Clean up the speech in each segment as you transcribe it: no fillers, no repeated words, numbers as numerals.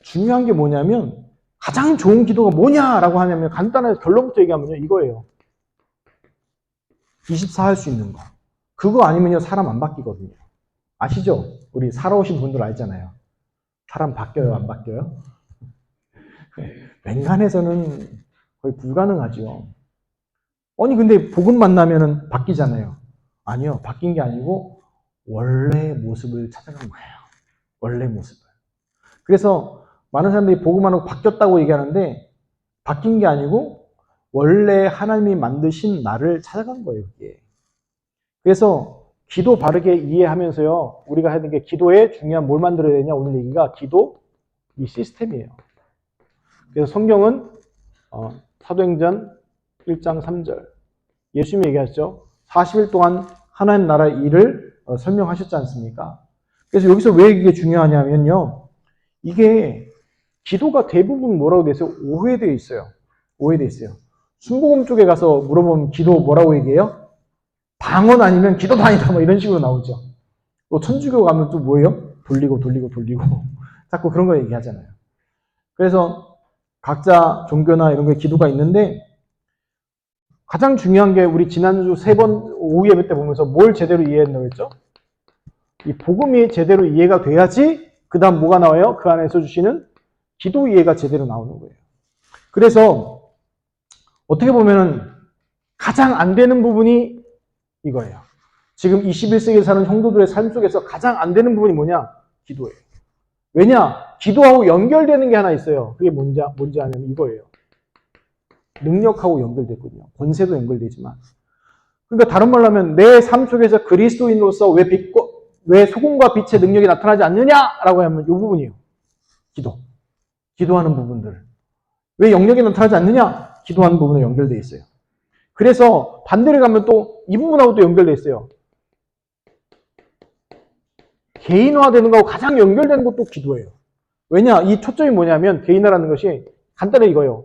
중요한 게 뭐냐면 가장 좋은 기도가 뭐냐라고 하냐면 간단하게 결론부터 얘기하면요. 이거예요. 24 할 수 있는 거. 그거 아니면요. 사람 안 바뀌거든요. 아시죠? 우리 살아오신 분들 알잖아요. 사람 바뀌어요? 안 바뀌어요? 맹간에서는 거의 불가능하죠. 아니 근데 복음 만나면은 바뀌잖아요. 아니요. 바뀐 게 아니고 원래 모습을 찾아간 거예요. 원래 모습을. 그래서 많은 사람들이 복음 안 하고 바뀌었다고 얘기하는데 바뀐 게 아니고 원래 하나님이 만드신 나를 찾아간 거예요. 그게. 그래서 기도 바르게 이해하면서요. 우리가 해야 되는 게 기도에 중요한 뭘 만들어야 되냐. 오늘 얘기가 기도 이 시스템이에요. 그래서 성경은 사도행전 1장 3절 예수님이 얘기하셨죠. 40일 동안 하나님 나라의 일을 설명하셨지 않습니까? 그래서 여기서 왜 이게 중요하냐면요. 이게 기도가 대부분 뭐라고 돼 있어요? 오해되어 있어요. 오해되어 있어요. 순복음 쪽에 가서 물어보면 기도 뭐라고 얘기해요? 방언 아니면 기도도 아니다 뭐 이런 식으로 나오죠. 또 천주교 가면 또 뭐예요? 돌리고 자꾸 그런 거 얘기하잖아요. 그래서 각자 종교나 이런 게 기도가 있는데 가장 중요한 게 우리 지난주 3번 오후 예배 때 보면서 뭘 제대로 이해했나고 했죠? 이 복음이 제대로 이해가 돼야지 그 다음 뭐가 나와요? 그 안에서 주시는 기도 이해가 제대로 나오는 거예요. 그래서 어떻게 보면은 가장 안 되는 부분이 이거예요. 지금 21세기에 사는 성도들의 삶 속에서 가장 안 되는 부분이 뭐냐? 기도예요. 왜냐? 기도하고 연결되는 게 하나 있어요. 그게 뭔지 아냐면 이거예요. 능력하고 연결됐거든요. 권세도 연결되지만. 그러니까 다른 말로 하면 내 삶 속에서 그리스도인으로서 왜 소금과 빛의 능력이 나타나지 않느냐라고 하면 이 부분이에요. 기도하는 부분들. 왜 영역이 나타나지 않느냐? 기도하는 부분에 연결되어 있어요. 그래서 반대로 가면 또 이 부분하고 또 연결되어 있어요. 개인화되는 거하고 가장 연결되는 것도 기도예요. 왜냐? 이 초점이 뭐냐면 개인화라는 것이 간단히 이거예요.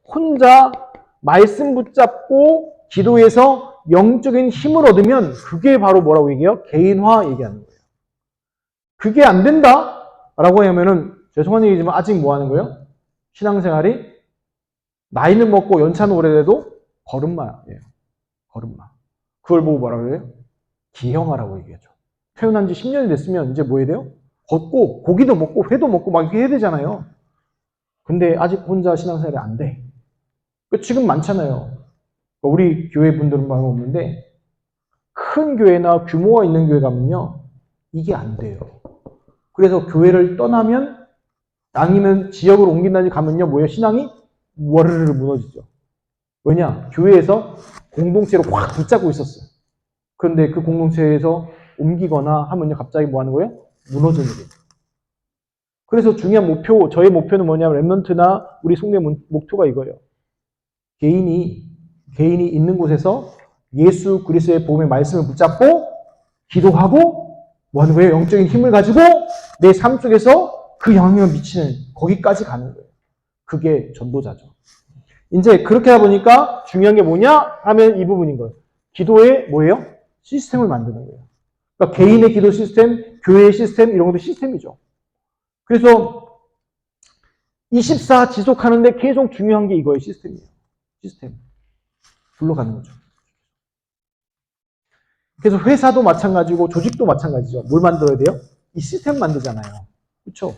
혼자 말씀 붙잡고 기도해서 영적인 힘을 얻으면 그게 바로 뭐라고 얘기해요? 개인화 얘기하는 거예요. 그게 안 된다라고 하면은 죄송한 얘기지만 아직 뭐 하는 거예요? 신앙생활이 나이는 먹고 연차는 오래돼도 걸음마예요. 걸음마. 그걸 보고 뭐라고 해요? 기형아라고 얘기하죠. 태어난 지 10년이 됐으면 이제 뭐 해야 돼요? 걷고 고기도 먹고 회도 먹고 막 이렇게 해야 되잖아요. 근데 아직 혼자 신앙생활이 안 돼. 지금 많잖아요. 우리 교회 분들은 많이 없는데 큰 교회나 규모가 있는 교회 가면요. 이게 안 돼요. 그래서 교회를 떠나면 아니면 지역으로 옮긴다든지 가면요. 뭐예요? 신앙이 와르르 무너지죠. 왜냐? 교회에서 공동체로 확 붙잡고 있었어요. 그런데 그 공동체에서 옮기거나 하면요. 갑자기 뭐 하는 거예요? 무너지는 거예요. 그래서 중요한 저의 목표는 뭐냐면 랩런트나 우리 성도의 목표가 이거예요. 개인이 있는 곳에서 예수 그리스도의 복음의 말씀을 붙잡고 기도하고 뭐 하는 거예요? 영적인 힘을 가지고 내 삶 속에서 그 영향을 미치는 거기까지 가는 거예요. 그게 전도자죠. 이제 그렇게 하다 보니까 중요한 게 뭐냐 하면 이 부분인 거예요. 기도의 뭐예요? 시스템을 만드는 거예요. 그러니까 개인의 기도 시스템, 교회의 시스템 이런 것도 시스템이죠. 그래서 24 지속하는데 계속 중요한 게 이거예요. 시스템이에요. 시스템. 불러가는 거죠. 그래서 회사도 마찬가지고 조직도 마찬가지죠. 뭘 만들어야 돼요? 이 시스템 만들잖아요. 그렇죠?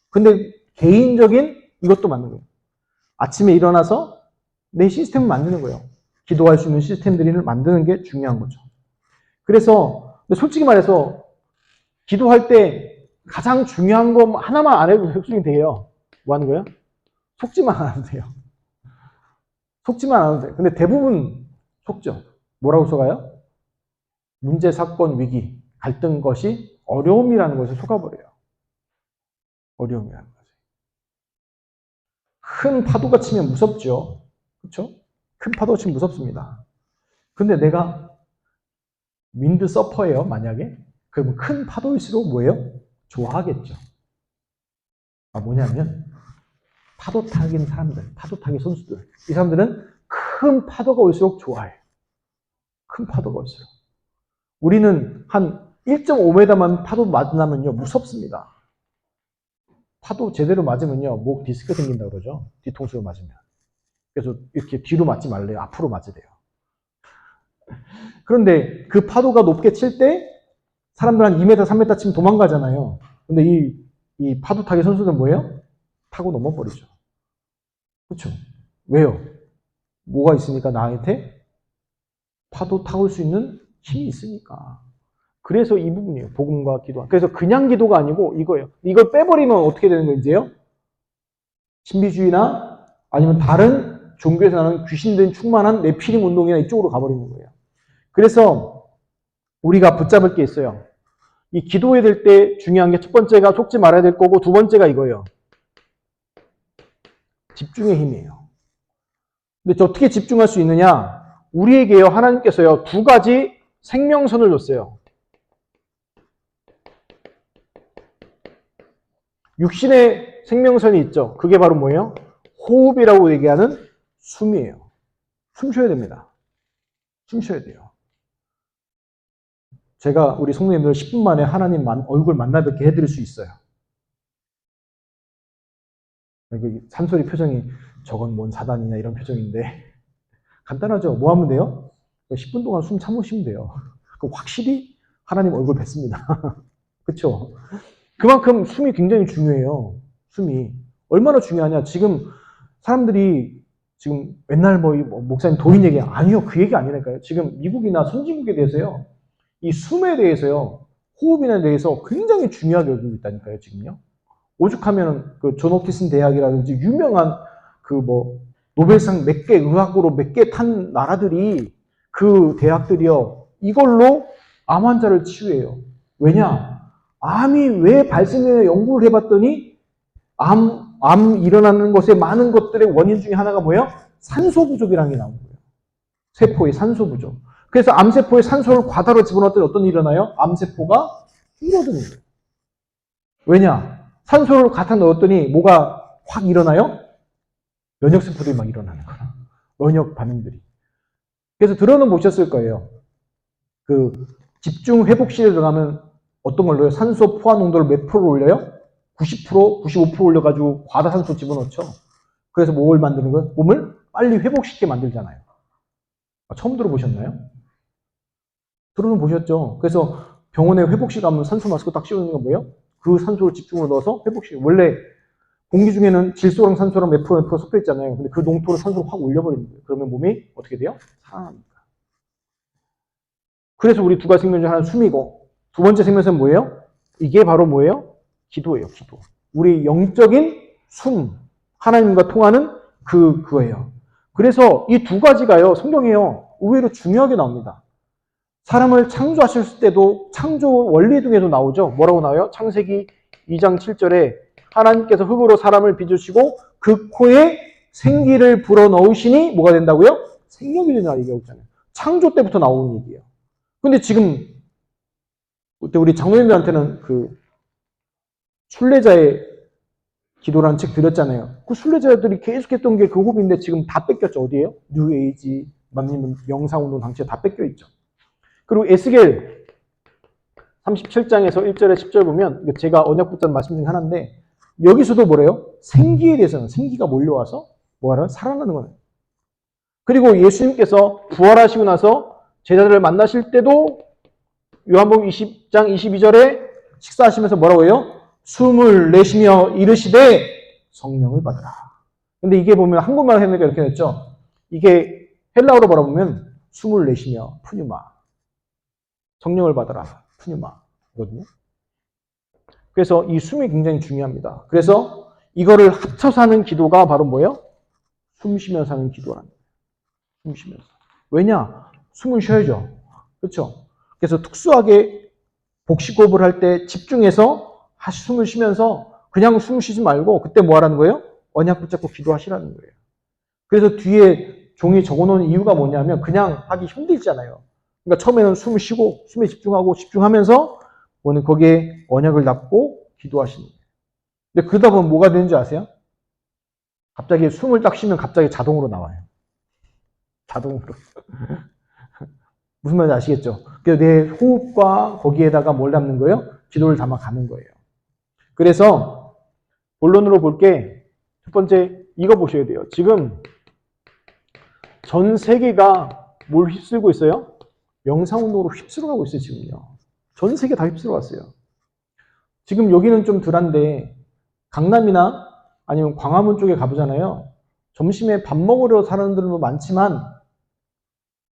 근데 개인적인 이것도 만드는 거예요. 아침에 일어나서 내 시스템을 만드는 거예요. 기도할 수 있는 시스템들을 만드는 게 중요한 거죠. 그래서 솔직히 말해서 기도할 때 가장 중요한 거 하나만 안 해도 흡수이 돼요. 뭐 하는 거예요? 속지만 안 하면 돼요. 속지만 안 하면 돼요. 근데 대부분 속죠. 뭐라고 속아요? 문제, 사건, 위기, 갈등 것이 어려움이라는 것을 속아버려요. 어려움이라는 것이. 큰 파도가 치면 무섭죠. 그렇죠? 큰 파도가 치면 무섭습니다. 근데 내가 윈드 서퍼예요, 만약에. 그러면 큰 파도일수록 뭐예요? 좋아하겠죠. 뭐냐면 파도 타기는 사람들, 파도 타기 선수들. 이 사람들은 큰 파도가 올수록 좋아해요. 큰 파도가 올수록. 우리는 한 1.5m만 파도 만나면요, 무섭습니다. 파도 제대로 맞으면요, 목 디스크 생긴다고 그러죠. 뒤통수로 맞으면. 그래서 이렇게 뒤로 맞지 말래요. 앞으로 맞으래요. 그런데 그 파도가 높게 칠 때 사람들 한 2m, 3m 치면 도망가잖아요. 근데 이 파도 타기 선수들은 뭐예요? 타고 넘어버리죠. 그렇죠? 왜요? 뭐가 있으니까 나한테 파도 타올 수 있는 힘이 있으니까. 그래서 이 부분이에요. 복음과 기도. 그래서 그냥 기도가 아니고 이거예요. 이걸 빼버리면 어떻게 되는 건지요? 신비주의나 아니면 다른 종교에서 나오는 귀신된 충만한 네피림 운동이나 이쪽으로 가버리는 거예요. 그래서 우리가 붙잡을 게 있어요. 이 기도해야 될 때 중요한 게 첫 번째가 속지 말아야 될 거고 두 번째가 이거예요. 집중의 힘이에요. 근데 어떻게 집중할 수 있느냐? 우리에게요, 하나님께서요, 두 가지 생명선을 줬어요. 육신의 생명선이 있죠. 그게 바로 뭐예요? 호흡이라고 얘기하는 숨이에요. 숨 쉬어야 됩니다. 숨 쉬어야 돼요. 제가 우리 성도님들 10분 만에 하나님 얼굴 만나 뵙게 해드릴 수 있어요. 산소리 표정이 저건 뭔 사단이냐 이런 표정인데 간단하죠. 뭐 하면 돼요? 10분 동안 숨 참으시면 돼요. 그럼 확실히 하나님 얼굴 뵙습니다. 그렇죠? 그만큼 숨이 굉장히 중요해요. 숨이 얼마나 중요하냐. 지금 사람들이 지금 맨날 목사님 도인 얘기 아니요. 그 얘기 아니라니까요. 지금 미국이나 선진국에 대해서요. 이 숨에 대해서요. 호흡이나 대해서 굉장히 중요하게 여기고 있다니까요. 지금요. 오죽하면 그 존 홉킨슨 대학이라든지 유명한 노벨상 몇 개 의학으로 몇 개 탄 나라들이 그 대학들이요. 이걸로 암 환자를 치유해요. 왜냐? 암이 왜 발생되냐 연구를 해봤더니 암 일어나는 것의 많은 것들의 원인 중에 하나가 뭐예요? 산소 부족이라는 게 나온 거예요. 세포의 산소 부족. 그래서 암세포에 산소를 과다로 집어넣었더니 어떤 일이 일어나요? 암세포가 줄어드는 거예요. 왜냐? 산소를 갖다 넣었더니 뭐가 확 일어나요? 면역세포들이 막 일어나는 거야. 면역 반응들이. 그래서 들어는 보셨을 거예요. 그 집중 회복실에 들어가면 어떤 걸로요? 산소 포화 농도를 몇 프로 올려요? 90%, 95% 올려가지고 과다산소 집어넣죠. 그래서 뭘 만드는 거예요? 몸을 빨리 회복시키게 만들잖아요. 처음 들어보셨나요? 들어는 보셨죠? 그래서 병원에 회복실 가면 산소 마스크 딱 씌우는 건 뭐예요? 그 산소를 집중으로 넣어서 회복시켜요. 원래 공기 중에는 질소랑 산소랑 몇 프로 섞여 있잖아요. 근데 그 농도를 산소로 확 올려버리는 거예요. 그러면 몸이 어떻게 돼요? 살아납니다. 그래서 우리 두 가지 생명 중 하나는 숨이고 두 번째 생명선은 뭐예요? 이게 바로 뭐예요? 기도예요. 기도. 우리 영적인 숨, 하나님과 통하는 그거예요. 그래서 이 두 가지가요, 성경에요, 의외로 중요하게 나옵니다. 사람을 창조하실 때도 창조 원리 중에도 나오죠. 뭐라고 나와요? 창세기 2장 7절에 하나님께서 흙으로 사람을 빚으시고 그 코에 생기를 불어넣으시니 뭐가 된다고요? 생명이 된다는 얘기하고 있잖아요. 창조 때부터 나오는 얘기예요. 근데 지금 그때 우리 장로님들한테는 그 순례자의 기도라는 책 드렸잖아요. 그 순례자들이 계속했던 게 그 호흡인데 지금 다 뺏겼죠. 어디에요? 뉴에이지, 명상운동 단체 다 뺏겨 있죠. 그리고 에스겔 37장에서 1절에 10절 보면 제가 언약 붙잡은 말씀 중에 하나인데 여기서도 뭐래요? 생기에 대해서는 생기가 몰려와서 뭐하러 살아나는 거예요. 그리고 예수님께서 부활하시고 나서 제자들을 만나실 때도 요한복음 20장 22절에 식사하시면서 뭐라고 해요? 숨을 내쉬며 이르시되 성령을 받으라. 근데 이게 보면 한국말 해놓으니까 이렇게 됐죠. 이게 헬라어로 바라보면 숨을 내쉬며 푸뉴마. 성령을 받으라. 푸뉴마거든요. 그래서 이 숨이 굉장히 중요합니다. 그래서 이거를 합쳐서 하는 기도가 바로 뭐예요? 숨 쉬면서 하는 기도라는 거예요. 숨 쉬면서. 왜냐? 숨을 쉬어야죠. 그렇죠? 그래서 특수하게 복식호흡을 할 때 집중해서 숨을 쉬면서 그냥 숨 쉬지 말고 그때 뭐 하라는 거예요? 언약 붙잡고 기도하시라는 거예요. 그래서 뒤에 종이 적어놓은 이유가 뭐냐면 그냥 하기 힘들잖아요. 그러니까 처음에는 숨을 쉬고 숨에 집중하고 집중하면서 거기에 언약을 납고 기도하시는 거예요. 근데 그러다 보면 뭐가 되는지 아세요? 갑자기 숨을 딱 쉬면 갑자기 자동으로 나와요. 자동으로. 무슨 말인지 아시겠죠? 그래서 내 호흡과 거기에다가 뭘 담는 거예요? 기도를 담아가는 거예요. 그래서 본론으로 볼게 첫 번째 이거 보셔야 돼요. 지금 전 세계가 뭘 휩쓸고 있어요? 명상운동으로 휩쓸어 가고 있어요. 지금요. 전 세계 다 휩쓸어 왔어요. 지금 여기는 좀 덜한데 강남이나 아니면 광화문 쪽에 가보잖아요. 점심에 밥 먹으러 사람들도 많지만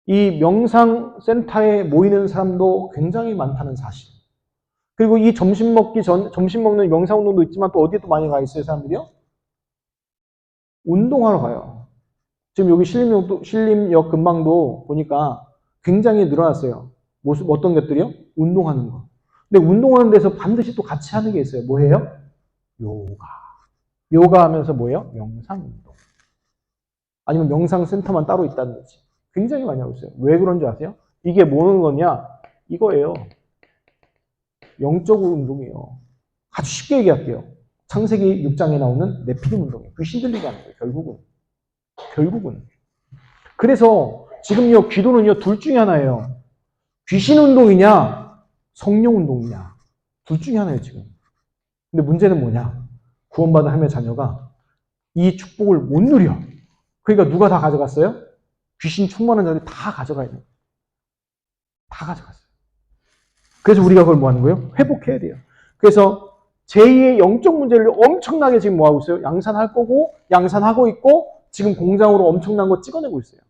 이 명상센터에 모이는 사람도 굉장히 많다는 사실. 그리고 이 점심 먹는 명상운동도 있지만 또 어디에 또 많이 가 있어요, 사람들이요? 운동하러 가요. 지금 여기 신림역 근방도 보니까 굉장히 늘어났어요. 모습 어떤 것들이요? 운동하는 거. 근데 운동하는 데서 반드시 또 같이 하는 게 있어요. 뭐예요? 요가. 요가 하면서 뭐예요? 명상운동. 아니면 명상센터만 따로 있다든지. 굉장히 많이 하고 있어요. 왜 그런지 아세요? 이게 뭐는 거냐? 이거예요. 영적 운동이에요. 아주 쉽게 얘기할게요. 창세기 6장에 나오는 네피림 운동이에요. 귀신 들리게 하는 거예요. 결국은. 그래서 지금요, 기도는요, 둘 중에 하나예요. 귀신 운동이냐, 성령 운동이냐. 둘 중에 하나예요, 지금. 근데 문제는 뭐냐? 구원받은 하나님의 자녀가 이 축복을 못 누려. 그러니까 누가 다 가져갔어요? 귀신 충만한 자들이 다 가져가야 돼요. 다 가져갔어요. 그래서 우리가 그걸 뭐 하는 거예요? 회복해야 돼요. 그래서 제2의 영적 문제를 엄청나게 지금 뭐 하고 있어요? 양산할 거고, 양산하고 있고, 지금 공장으로 엄청난 거 찍어내고 있어요.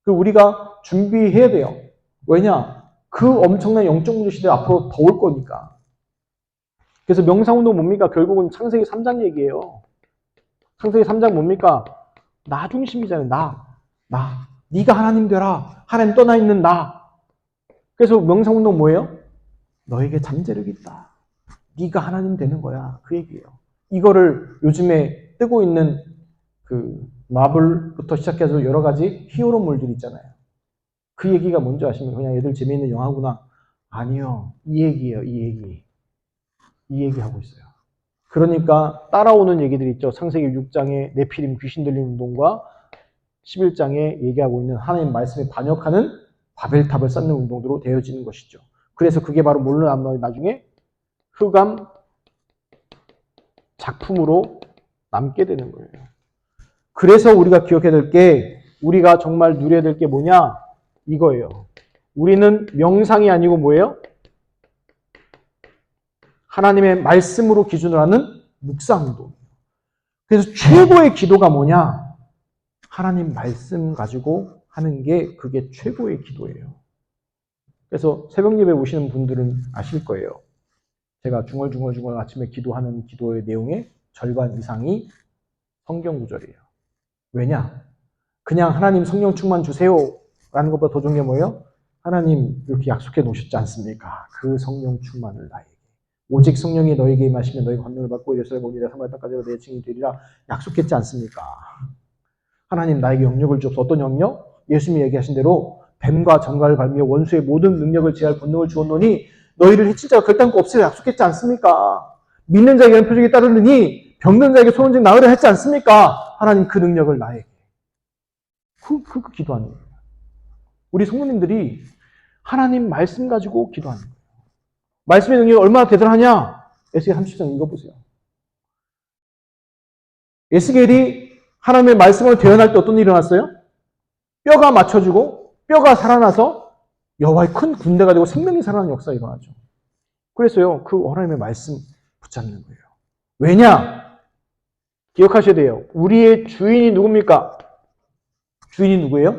그 우리가 준비해야 돼요. 왜냐? 그 엄청난 영적 문제 시대 앞으로 더 올 거니까. 그래서 명상운동 뭡니까? 결국은 창세기 3장 얘기예요. 창세기 3장 뭡니까? 나 중심이잖아요. 나. 네가 하나님 되라. 하나님 떠나 있는 나. 그래서 명상운동 뭐예요? 너에게 잠재력이 있다. 네가 하나님 되는 거야. 그 얘기예요. 이거를 요즘에 뜨고 있는 그 마블부터 시작해서 여러 가지 히어로물들 있잖아요. 그 얘기가 뭔지 아시면 그냥 애들 재미있는 영화구나. 아니요. 이 얘기예요. 이 얘기 하고 있어요. 그러니까 따라오는 얘기들이 있죠. 창세기 6장에 네피림 귀신 들린 운동과 11장에 얘기하고 있는 하나님 말씀에 반역하는 바벨탑을 쌓는 운동으로 되어지는 것이죠. 그래서 그게 바로 뭘로 나중에 흑암 작품으로 남게 되는 거예요. 그래서 우리가 기억해야 될 게, 우리가 정말 누려야 될 게 뭐냐? 이거예요. 우리는 명상이 아니고 뭐예요? 하나님의 말씀으로 기준으로 하는 묵상운동. 그래서 최고의 기도가 뭐냐? 하나님 말씀 가지고 하는 게 그게 최고의 기도예요. 그래서 새벽 예배 오시는 분들은 아실 거예요. 제가 중얼중얼 아침에 기도하는 기도의 내용의 절반 이상이 성경 구절이에요. 왜냐? 그냥 하나님 성령 충만 주세요 라는 것보다 더 좋은 게 뭐예요? 하나님 이렇게 약속해 놓으셨지 않습니까? 그 성령 충만을 나에게. 오직 성령이 너에게 임하시면 너희가 권능을 받고 예루살렘 오니라 사마리아 땅까지 내 증인이 되리라 약속했지 않습니까? 하나님 나에게 영역을 주옵소서. 어떤 영역? 예수님이 얘기하신 대로 뱀과 정갈을 밟으며 원수의 모든 능력을 제할 권능을 주었노니 너희를 해칠 자가 결단코 없으리라 약속했지 않습니까? 믿는 자에게는 표적이 따르느니 병든 자에게 소원직 나으려 했지 않습니까? 하나님 그 능력을 나에게. 그 기도하는 거예요. 우리 성도님들이 하나님 말씀 가지고 기도하는 거예요. 말씀의 능력이 얼마나 대단하냐? 에스겔 30장 읽어보세요. 에스겔이 하나님의 말씀을 대언할 때 어떤 일이 일어났어요? 뼈가 맞춰지고 뼈가 살아나서 여호와의 큰 군대가 되고 생명이 살아나는 역사가 일어나죠. 그래서요, 그 하나님의 말씀 붙잡는 거예요. 왜냐? 기억하셔야 돼요. 우리의 주인이 누굽니까? 주인이 누구예요?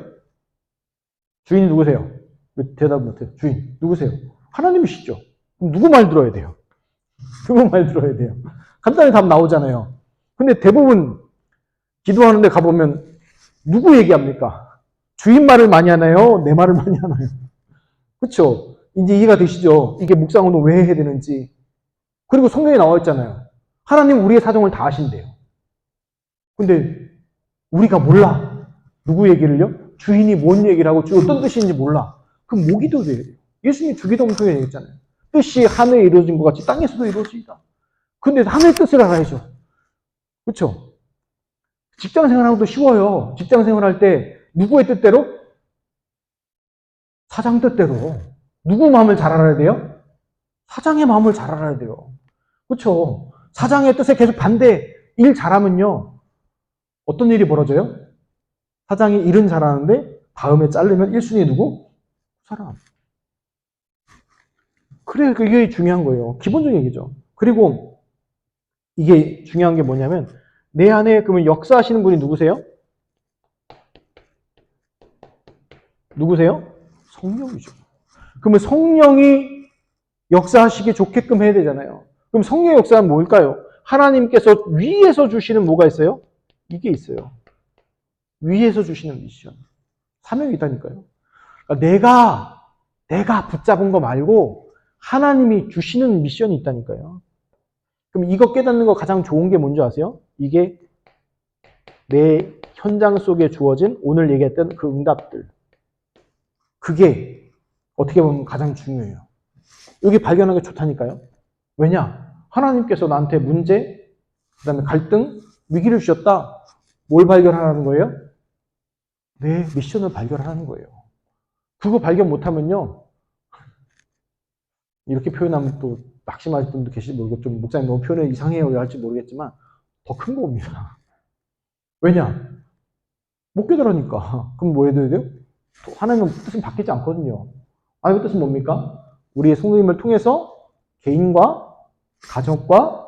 주인이 누구세요? 왜 대답 못해요? 주인 누구세요? 하나님이시죠. 그럼 누구 말 들어야 돼요? 누구 말 들어야 돼요? 간단히 답 나오잖아요. 근데 대부분 기도하는데 가보면 누구 얘기합니까? 주인 말을 많이 하나요? 내 말을 많이 하나요? 그렇죠? 이제 이해가 되시죠? 이게 묵상운동 왜 해야 되는지. 그리고 성경에 나와 있잖아요. 하나님 우리의 사정을 다 아신대요. 근데 우리가 몰라. 누구 얘기를요? 주인이 뭔 얘기를 하고 어떤 뜻인지 몰라. 그럼 뭐 기도해야 돼요? 예수님이 주기도 엄청 얘기했잖아요. 뜻이 하늘에 이루어진 것 같이 땅에서도 이루어지다. 근데 하늘의 뜻을 알아야죠. 그렇죠? 직장 생활하고도 쉬워요. 직장 생활할 때 누구의 뜻대로? 사장 뜻대로. 누구 마음을 잘 알아야 돼요? 사장의 마음을 잘 알아야 돼요. 그렇죠? 사장의 뜻에 계속 반대, 일 잘하면요. 어떤 일이 벌어져요? 사장이 일은 잘하는데 다음에 자르면 1순위 누구? 사람. 그래, 그게 중요한 거예요. 기본적인 얘기죠. 그리고 이게 중요한 게 뭐냐면 내 안에 그러면 역사하시는 분이 누구세요? 누구세요? 성령이죠. 그러면 성령이 역사하시기 좋게끔 해야 되잖아요. 그럼 성령의 역사는 뭘까요? 하나님께서 위에서 주시는 뭐가 있어요? 이게 있어요. 위에서 주시는 미션. 사명이 있다니까요. 그러니까 내가 붙잡은 거 말고 하나님이 주시는 미션이 있다니까요. 그럼 이거 깨닫는 거 가장 좋은 게 뭔지 아세요? 이게 내 현장 속에 주어진 오늘 얘기했던 그 응답들. 그게 어떻게 보면 가장 중요해요. 여기 발견하기 좋다니까요. 왜냐? 하나님께서 나한테 문제, 그 다음에 갈등, 위기를 주셨다. 뭘 발견하라는 거예요? 내 미션을 발견하는 거예요. 그거 발견 못하면요. 이렇게 표현하면 또 낙심하실 분도 계실지 모르고 좀 목사님 너무 표현이 이상해요 할지 모르겠지만 더 큰 거 옵니다. 왜냐? 못 깨달으니까. 그럼 뭐 해야 돼요? 하나님은 뜻은 바뀌지 않거든요. 하나님의 뜻은 뭡니까? 우리의 성도님을 통해서 개인과 가정과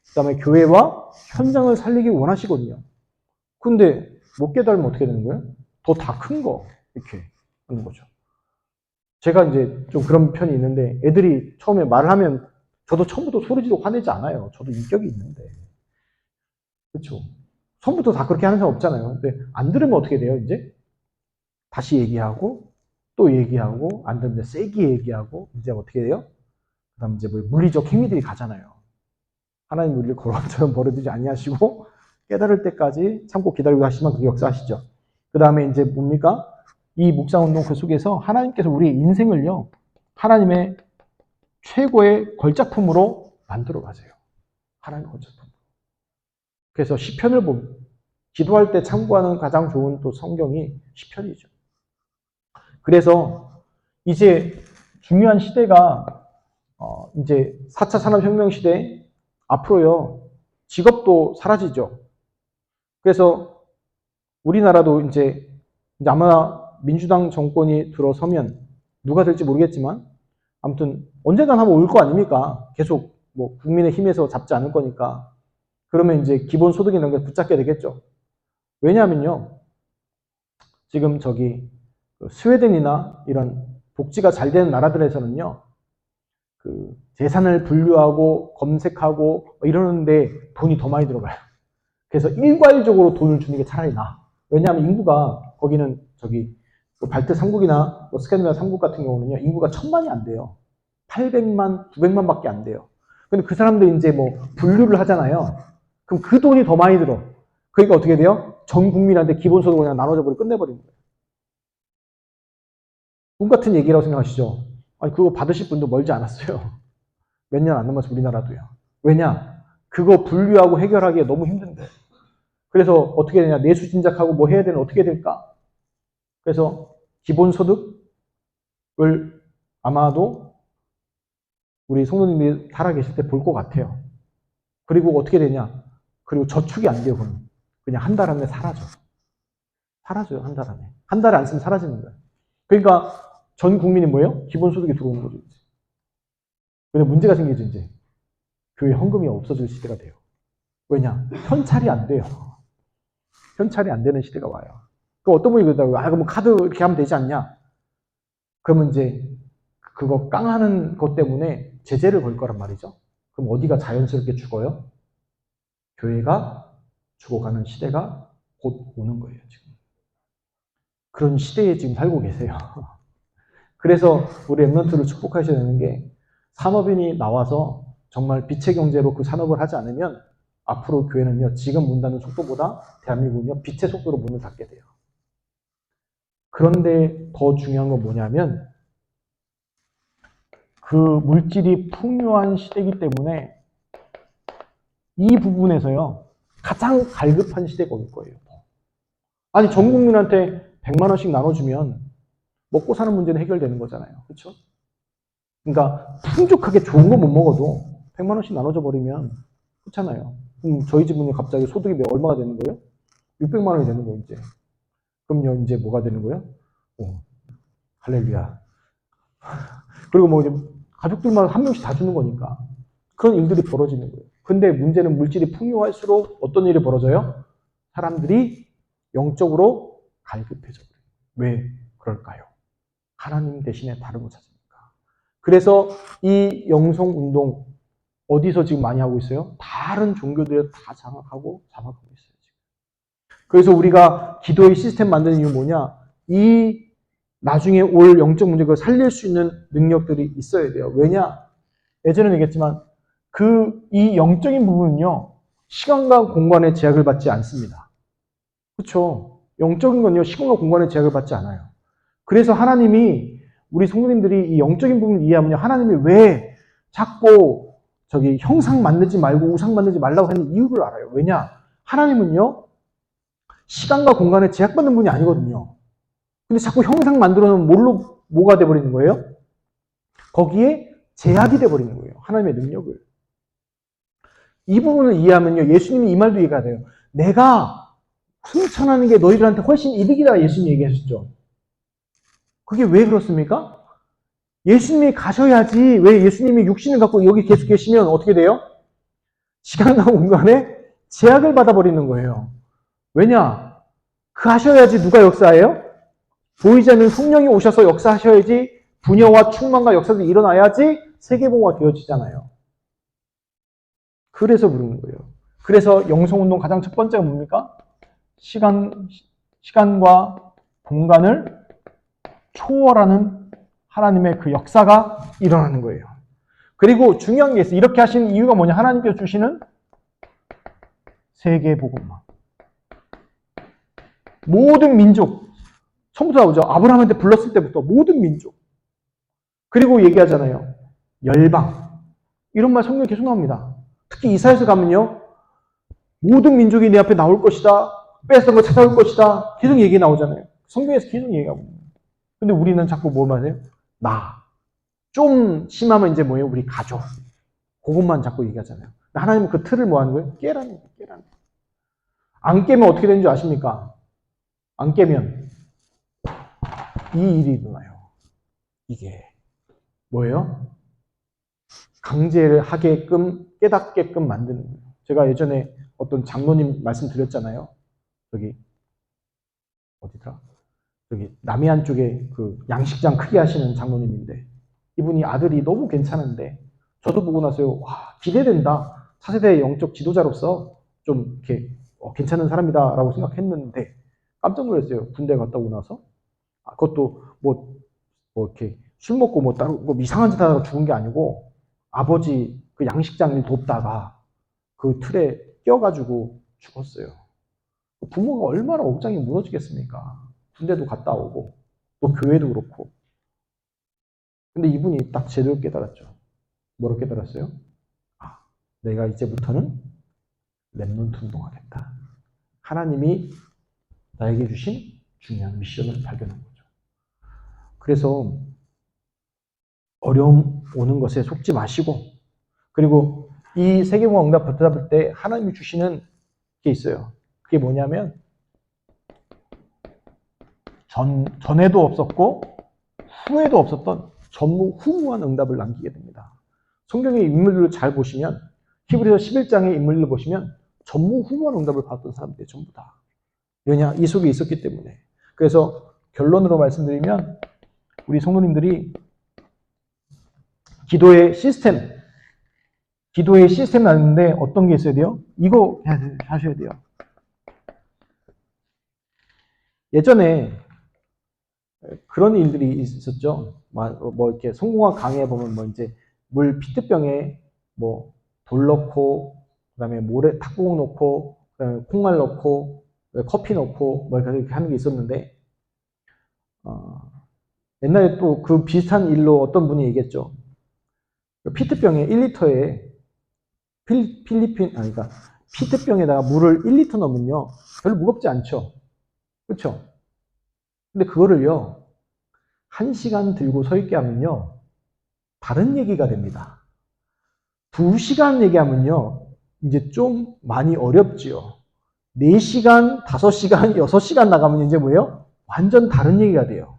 그다음에 교회와 현장을 살리기 원하시거든요. 근데 못 깨달으면 어떻게 되는 거예요? 더 다 큰 거 이렇게 하는 거죠. 제가 이제 좀 그런 편이 있는데 애들이 처음에 말을 하면 저도 처음부터 소리 지르고 화내지 않아요. 저도 인격이 있는데. 그렇죠. 처음부터 다 그렇게 하는 사람 없잖아요. 근데 안 들으면 어떻게 돼요, 이제? 다시 얘기하고 또 얘기하고 안 들으면 세게 얘기하고 이제 어떻게 돼요? 그다음 이제 뭐 물리적 행위들이 가잖아요. 하나님 우리를 거룩한처럼 버려두지 아니하시고 깨달을 때까지 참고 기다리고 하시면 그게 역사하시죠. 그 다음에 이제 뭡니까? 이 묵상운동 그 속에서 하나님께서 우리의 인생을요, 하나님의 최고의 걸작품으로 만들어 가세요. 하나님의 걸작품. 그래서 시편을 보면, 기도할 때 참고하는 가장 좋은 또 성경이 시편이죠. 그래서 이제 중요한 시대가, 이제 4차 산업혁명 시대, 앞으로요, 직업도 사라지죠. 그래서 우리나라도 이제 아마 민주당 정권이 들어서면 누가 될지 모르겠지만 아무튼 언젠간 한번 올 거 아닙니까? 계속 뭐 국민의힘에서 잡지 않을 거니까. 그러면 이제 기본소득이라는 걸 붙잡게 되겠죠. 왜냐하면요. 지금 저기 스웨덴이나 이런 복지가 잘 되는 나라들에서는요. 그 재산을 분류하고 검색하고 이러는데 돈이 더 많이 들어가요. 그래서 일괄적으로 돈을 주는 게 차라리 나아. 왜냐하면 인구가 거기는 저기 발트 3국이나 스칸디나비아 3국 같은 경우는요, 인구가 1000만이 안 돼요. 800만, 900만 밖에 안 돼요. 근데 그 사람들 이제 뭐 분류를 하잖아요. 그럼 그 돈이 더 많이 들어. 그러니까 어떻게 돼요? 전 국민한테 기본소득을 그냥 나눠져 버리고 끝내버리는 거예요. 꿈 같은 얘기라고 생각하시죠? 아니, 그거 받으실 분도 멀지 않았어요. 몇 년 안 남아서 우리나라도요. 왜냐? 그거 분류하고 해결하기가 너무 힘든데. 그래서 어떻게 되냐? 내수진작하고 뭐 해야 되는 어떻게 될까? 그래서 기본소득을 아마도 우리 성도님이 살아계실 때 볼 것 같아요. 그리고 어떻게 되냐? 그리고 저축이 안 돼요, 그냥 한 달 안에 사라져. 사라져요, 한 달 안에. 한 달에 안 쓰면 사라지는 거예요. 그러니까 전 국민이 뭐예요? 기본소득이 들어오는 거죠. 근데 문제가 생기죠, 이제. 교회 헌금이 없어질 시대가 돼요. 왜냐? 현찰이 안 돼요. 현찰이 안 되는 시대가 와요. 그 어떤 분이 그러더라고요. 그럼 카드 이렇게 하면 되지 않냐? 그러면 이제 그거 깡하는 것 때문에 제재를 걸 거란 말이죠. 그럼 어디가 자연스럽게 죽어요? 교회가 죽어가는 시대가 곧 오는 거예요, 지금. 그런 시대에 지금 살고 계세요. 그래서 우리 랩런트를 축복하셔야 되는 게 산업인이 나와서 정말 빛의 경제로 그 산업을 하지 않으면 앞으로 교회는요, 지금 문 닫는 속도보다 대한민국은요, 빛의 속도로 문을 닫게 돼요. 그런데 더 중요한 건 뭐냐면 그 물질이 풍요한 시대이기 때문에 이 부분에서요, 가장 갈급한 시대가 올 거예요. 아니, 전 국민한테 100만 원씩 나눠주면 먹고 사는 문제는 해결되는 거잖아요. 그렇죠? 그러니까 풍족하게 좋은 거 못 먹어도 100만 원씩 나눠줘 버리면 그렇잖아요. 그럼 저희 집은 갑자기 소득이 얼마가 되는 거예요? 600만 원이 되는 거예요, 이제. 그럼요, 이제 뭐가 되는 거예요? 오, 할렐루야. 그리고 뭐 이제 가족들만 한 명씩 다 주는 거니까. 그런 일들이 벌어지는 거예요. 근데 문제는 물질이 풍요할수록 어떤 일이 벌어져요? 사람들이 영적으로 갈급해져 버려요. 왜 그럴까요? 하나님 대신에 다른 거 찾으니까. 그래서 이 영성운동 어디서 지금 많이 하고 있어요? 다른 종교들에 다 장악하고 있어요. 지금. 그래서 우리가 기도의 시스템 만드는 이유 뭐냐? 이 나중에 올 영적 문제를 살릴 수 있는 능력들이 있어야 돼요. 왜냐? 예전에 얘기했지만 이 영적인 부분은요. 시간과 공간의 제약을 받지 않습니다. 그렇죠? 영적인 건요. 시간과 공간의 제약을 받지 않아요. 그래서 하나님이 우리 성도님들이 이 영적인 부분을 이해하면요. 하나님이 왜 자꾸 형상 만들지 말고 우상 만들지 말라고 하는 이유를 알아요. 왜냐? 하나님은요. 시간과 공간에 제약받는 분이 아니거든요. 근데 자꾸 형상 만들어 놓으면 뭐가 돼버리는 거예요? 거기에 제약이 돼버리는 거예요. 하나님의 능력을. 이 부분을 이해하면요. 예수님이 이 말도 이해가 돼요. 내가 승천하는 게 너희들한테 훨씬 이득이다. 예수님이 얘기하셨죠. 그게 왜 그렇습니까? 예수님이 가셔야지. 왜 예수님이 육신을 갖고 여기 계속 계시면 어떻게 돼요? 시간과 공간에 제약을 받아버리는 거예요. 왜냐? 하셔야지 누가 역사해요? 보이지 않는 성령이 오셔서 역사하셔야지 분여와 충만과 역사도 일어나야지 세계봉화가 되어지잖아요. 그래서 부르는 거예요. 그래서 영성운동 가장 첫 번째가 뭡니까? 시간과 공간을 초월하는 하나님의 그 역사가 일어나는 거예요. 그리고 중요한 게 있어요. 이렇게 하시는 이유가 뭐냐? 하나님께서 주시는 세계복음화. 모든 민족, 처음부터 나오죠. 아브라함한테 불렀을 때부터 모든 민족. 그리고 얘기하잖아요. 열방. 이런 말 성경에 계속 나옵니다. 특히 이사야서 가면요. 모든 민족이 내 앞에 나올 것이다. 뺏은 거 찾아올 것이다. 계속 얘기 나오잖아요. 성경에서 계속 얘기하고 있는 거예요. 근데 우리는 자꾸 뭐 말해요? 나. 좀 심하면 이제 뭐예요? 우리 가족. 그것만 자꾸 얘기하잖아요. 하나님은 그 틀을 뭐 하는 거예요? 깨라는 거예요. 깨라는 거예요. 안 깨면 어떻게 되는 줄 아십니까? 안 깨면 이 일이 일어나요. 이게 뭐예요? 강제를 하게끔 깨닫게끔 만드는 거예요. 제가 예전에 어떤 장로님 말씀드렸잖아요. 어디더라? 남해안 쪽에 그 양식장 크게 하시는 장로님인데 이분이 아들이 너무 괜찮은데 저도 보고 나서요. 와, 기대된다. 차세대 영적 지도자로서 좀 이렇게 괜찮은 사람이다라고 생각했는데 깜짝 놀랐어요. 군대 갔다 오고 나서. 그것도 뭐 이렇게 술 먹고 뭐 따로 뭐 이상한 짓 하다가 죽은 게 아니고 아버지 그 양식장 일 돕다가 그 틀에 껴가지고 죽었어요. 부모가 얼마나 옥장이 무너지겠습니까? 군대도 갔다 오고 또 교회도 그렇고. 근데 이분이 딱 제대로 깨달았죠. 뭐로 깨달았어요? 내가 이제부터는 랩넌트 운동하겠다. 하나님이 나에게 주신 중요한 미션을 발견한 거죠. 그래서 어려움 오는 것에 속지 마시고 그리고 이 세계공화 응답 받을 때 하나님이 주시는 게 있어요. 그게 뭐냐면 전에도 없었고 후에도 없었던 전무후무한 응답을 남기게 됩니다. 성경의 인물들을 잘 보시면 히브리서 11장의 인물들을 보시면 전무후무한 응답을 받았던 사람들이 전부 다. 왜냐? 이 속에 있었기 때문에. 그래서 결론으로 말씀드리면 우리 성도님들이 기도의 시스템 나는데 어떤 게 있어야 돼요? 이거 하셔야 돼요. 예전에 그런 일들이 있었죠. 뭐 이렇게 성공학 강의에 보면 뭐 이제 물 피트병에 뭐 돌 넣고 그다음에 모래 탁구공 넣고 그다음에 콩알 넣고 커피 넣고 뭐 이렇게 하는 게 있었는데 옛날에 또 그 비슷한 일로 어떤 분이 얘기했죠. 피트병에 1리터에 그러니까 피트병에다가 물을 1리터 넣으면요 별로 무겁지 않죠. 그렇죠? 근데 그거를요 1시간 들고 서 있게 하면요 다른 얘기가 됩니다. 2시간 얘기하면요 이제 좀 많이 어렵지요. 4시간, 5시간, 6시간 나가면 이제 뭐예요? 완전 다른 얘기가 돼요.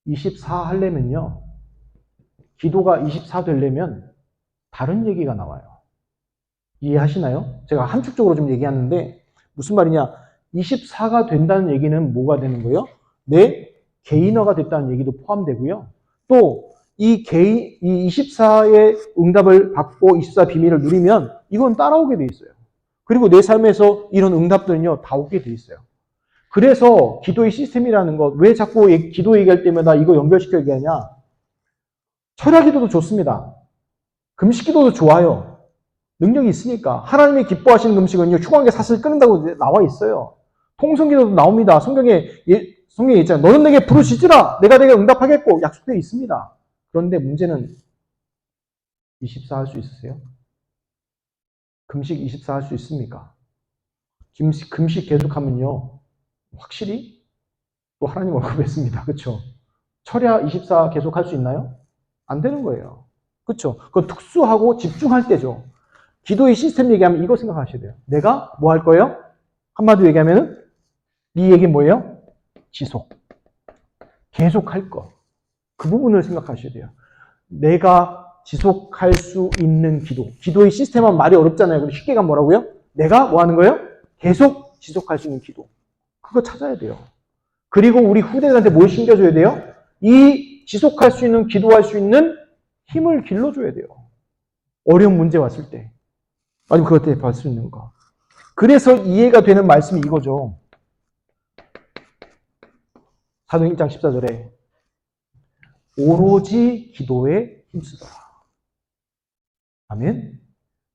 24 하려면요. 기도가 24 되려면 다른 얘기가 나와요. 이해하시나요? 제가 함축적으로 좀 얘기하는데 무슨 말이냐? 24가 된다는 얘기는 뭐가 되는 거예요? 내 개인화가 됐다는 얘기도 포함되고요. 또 이 24의 응답을 받고 24 비밀을 누리면 이건 따라오게 돼 있어요. 그리고 내 삶에서 이런 응답들은요, 다 오게 돼 있어요. 그래서 기도의 시스템이라는 것, 왜 자꾸 기도 얘기할 때마다 이거 연결시켜 얘기하냐? 철야 기도도 좋습니다. 금식 기도도 좋아요. 능력이 있으니까. 하나님이 기뻐하시는 금식은요, 휴관계 사슬 끊는다고 나와 있어요. 통성 기도도 나옵니다. 성경에 있잖아요. 너는 내게 부르시지라. 내가 내게 응답하겠고 약속되어 있습니다. 그런데 문제는 24 할 수 있으세요? 금식 24 할 수 있습니까? 금식 계속하면요, 확실히 또 하나님 얼굴 뵙습니다. 그렇죠? 철야 24 계속 할 수 있나요? 안 되는 거예요. 그렇죠? 그건 특수하고 집중할 때죠. 기도의 시스템 얘기하면 이거 생각하셔야 돼요. 내가 뭐 할 거예요? 한마디로 얘기하면 이 얘기는 뭐예요? 지속. 계속 할 거. 그 부분을 생각하셔야 돼요. 내가 지속할 수 있는 기도. 기도의 시스템은 말이 어렵잖아요. 근데 쉽게 가면 뭐라고요? 내가 뭐 하는 거예요? 계속 지속할 수 있는 기도. 그거 찾아야 돼요. 그리고 우리 후대들한테 뭘 신겨줘야 돼요? 이 지속할 수 있는, 기도할 수 있는 힘을 길러줘야 돼요. 어려운 문제 왔을 때. 아니면 그것 때문에 받을 수 있는 거. 그래서 이해가 되는 말씀이 이거죠. 사도행 1장 14절에 오로지 기도에 힘쓰더라. 아멘.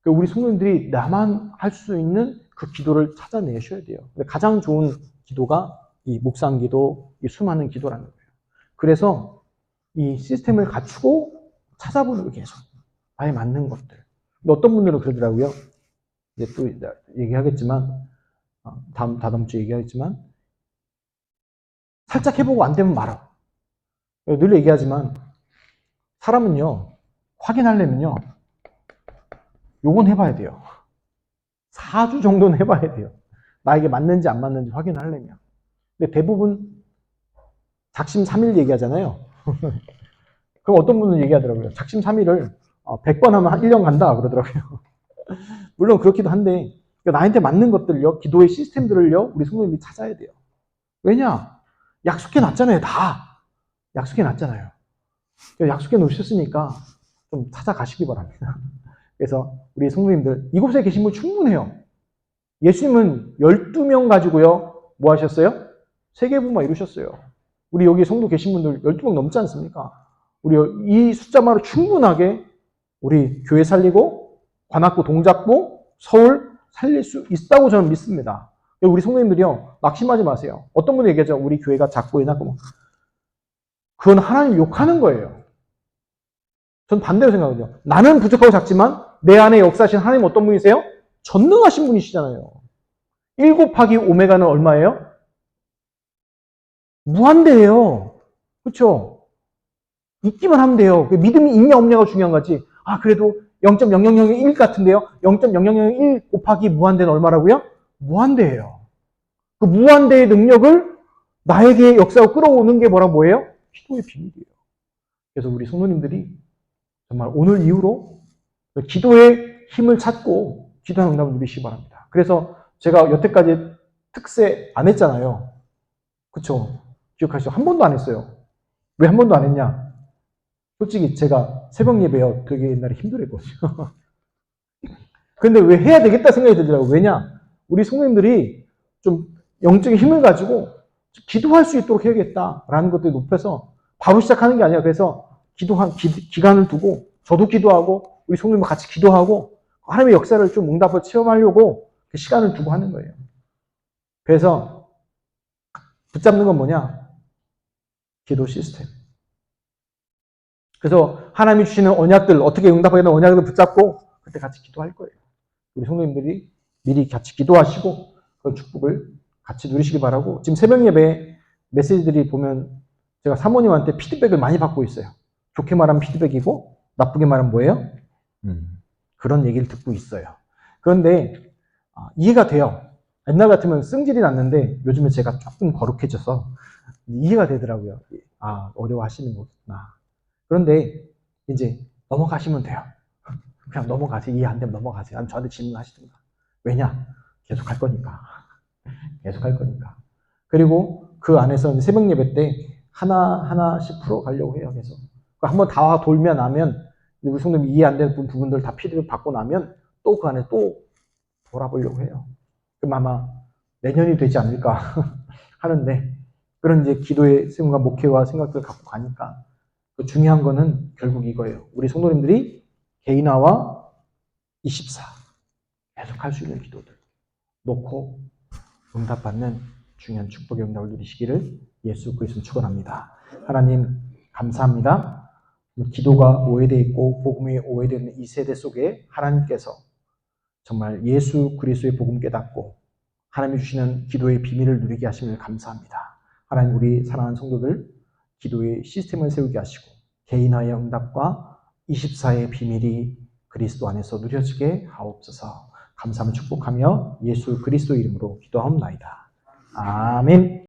우리 성도님들이 나만 할 수 있는 그 기도를 찾아내셔야 돼요. 가장 좋은 기도가 이 묵상 기도, 이 수많은 기도라는 거예요. 그래서 이 시스템을 갖추고 찾아보는 거 계속. 아예 맞는 것들. 근데 어떤 분들은 그러더라고요. 이제 또 얘기하겠지만, 다음 주에 얘기하겠지만, 살짝 해보고 안 되면 말아. 늘 얘기하지만, 사람은요, 확인하려면요, 요건 해봐야 돼요. 4주 정도는 해봐야 돼요. 나에게 맞는지 안 맞는지 확인하려면. 근데 대부분 작심 3일 얘기하잖아요. 그럼 어떤 분은 얘기하더라고요. 작심 3일을 100번 하면 1년 간다 그러더라고요. 물론 그렇기도 한데 나한테 맞는 것들요, 기도의 시스템들을요, 우리 성도님이 찾아야 돼요. 왜냐? 약속해 놨잖아요. 다 약속해 놨잖아요. 약속해 놓으셨으니까 좀 찾아가시기 바랍니다. 그래서 우리 성도님들 이곳에 계신 분 충분해요. 예수님은 12명 가지고요, 뭐 하셨어요? 세계복음화 이루셨어요. 우리 여기 성도 계신 분들 12명 넘지 않습니까? 우리 이 숫자만으로 충분하게 우리 교회 살리고 관악구 동작구 서울 살릴 수 있다고 저는 믿습니다. 우리 성도님들이요, 낙심하지 마세요. 어떤 분이 얘기하죠. 우리 교회가 작고 해놨고. 그건 하나님 욕하는 거예요. 전 반대로 생각하거든요. 나는 부족하고 작지만 내 안에 역사하신 하나님 어떤 분이세요? 전능하신 분이시잖아요. 1 곱하기 오메가는 얼마예요? 무한대예요. 그렇죠? 있기만 하면 돼요. 믿음이 있냐 없냐가 중요한 거지. 그래도 0.0001 같은데요. 0.0001 곱하기 무한대는 얼마라고요? 무한대예요. 그 무한대의 능력을 나에게 역사로 끌어오는 게 뭐예요? 기도의 비밀이에요. 그래서 우리 성도님들이 정말 오늘 이후로 기도의 힘을 찾고 기도하는 응답을 누리시기 바랍니다. 그래서 제가 여태까지 특세 안 했잖아요. 그쵸? 기억하시죠? 한 번도 안 했어요. 왜 한 번도 안 했냐? 솔직히 제가 새벽 예배요, 되게 옛날에 힘들었거든요. 근데 왜 해야 되겠다 생각이 들더라고요. 왜냐? 우리 성도님들이 좀 영적인 힘을 가지고 기도할 수 있도록 해야겠다라는 것들이 높여서 바로 시작하는 게 아니라, 그래서 기간을 두고 저도 기도하고 우리 성도님과 같이 기도하고 하나님의 역사를 좀 응답을 체험하려고 그 시간을 두고 하는 거예요. 그래서 붙잡는 건 뭐냐? 기도 시스템. 그래서 하나님이 주시는 언약들, 어떻게 응답하겠다는 언약을 붙잡고 그때 같이 기도할 거예요. 우리 성도님들이 미리 같이 기도하시고 그 축복을 같이 누리시기 바라고, 지금 새벽 예배 메시지들이 보면 제가 사모님한테 피드백을 많이 받고 있어요. 좋게 말하면 피드백이고 나쁘게 말하면 뭐예요? 그런 얘기를 듣고 있어요. 그런데 이해가 돼요. 옛날 같으면 승질이 났는데 요즘에 제가 조금 거룩해져서 이해가 되더라고요. 어려워하시는 거구나. 그런데 이제 넘어가시면 돼요. 그냥 넘어가세요. 이해 안 되면 넘어가세요. 저한테 질문하시든가. 왜냐? 계속 할 거니까. 계속 할 거니까. 그리고 그 안에서 새벽 예배 때 하나씩 풀어가려고 해요. 계속. 한번 다 돌면 나면 우리 성도님 이해 안 되는 부분들 다 피드백 받고 나면 또 그 안에 또 돌아보려고 해요. 그럼 아마 내년이 되지 않을까 하는데 그런 이제 기도의 생각과 목회와 생각들을 갖고 가니까 중요한 거는 결국 이거예요. 우리 성도님들이 개인화와 24 계속 할 수 있는 기도들 놓고 응답받는 중요한 축복의 응답을 누리시기를 예수 그리스도로 축원합니다. 하나님 감사합니다. 기도가 오해되어 있고 복음이 오해되는 이 세대 속에 하나님께서 정말 예수 그리스도의 복음 깨닫고 하나님이 주시는 기도의 비밀을 누리게 하심을 감사합니다. 하나님 우리 사랑하는 성도들 기도의 시스템을 세우게 하시고 개인화의 응답과 24의 비밀이 그리스도 안에서 누려지게 하옵소서. 감사함을 축복하며 예수 그리스도 이름으로 기도하옵나이다. 아멘.